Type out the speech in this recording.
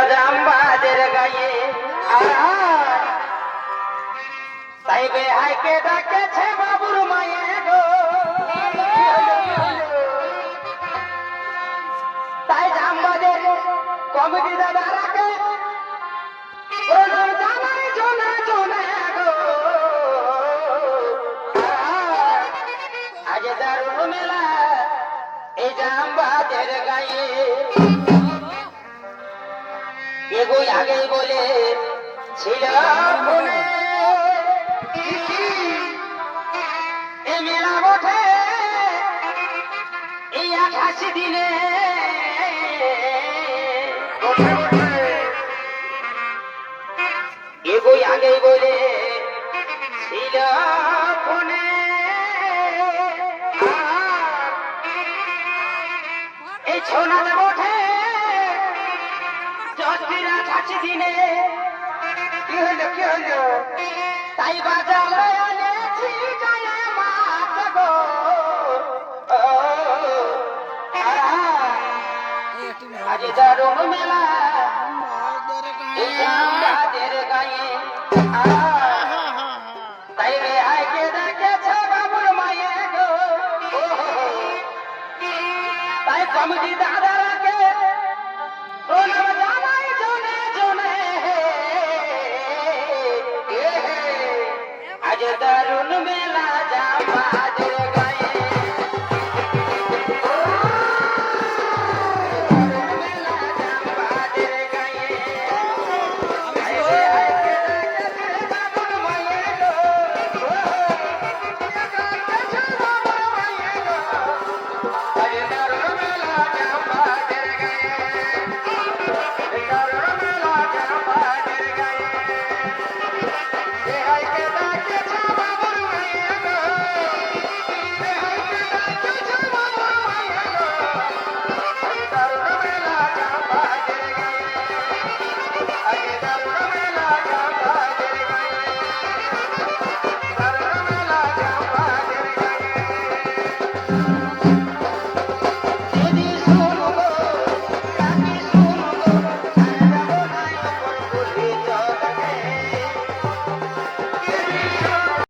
জাম্বাদের গায়ে তাই বেহাইকে ডাকেছে বাবুর মায়ে গো তাই জাম্বাদের কমিটি দাদারাকে জানাই জোনা জোনা গো আজ দারুণ মেলা এই জাম্বাদের গায়ে এগোই আগে বলে ছিল এই মেলা বটে এই ৮৮ দিনে এগোই আগে বলে ছিল ফোনে এই ছোনাতে বটে দিনে কি হলো তাই বাজারে এনেছি গায়ে মাছ গো আজ দারুণ মেলা এই জাম্বাদের গায়ে তাই রেহাইকে দেখেছে বাবুর মায়ে গো তাই কমিটি দাদা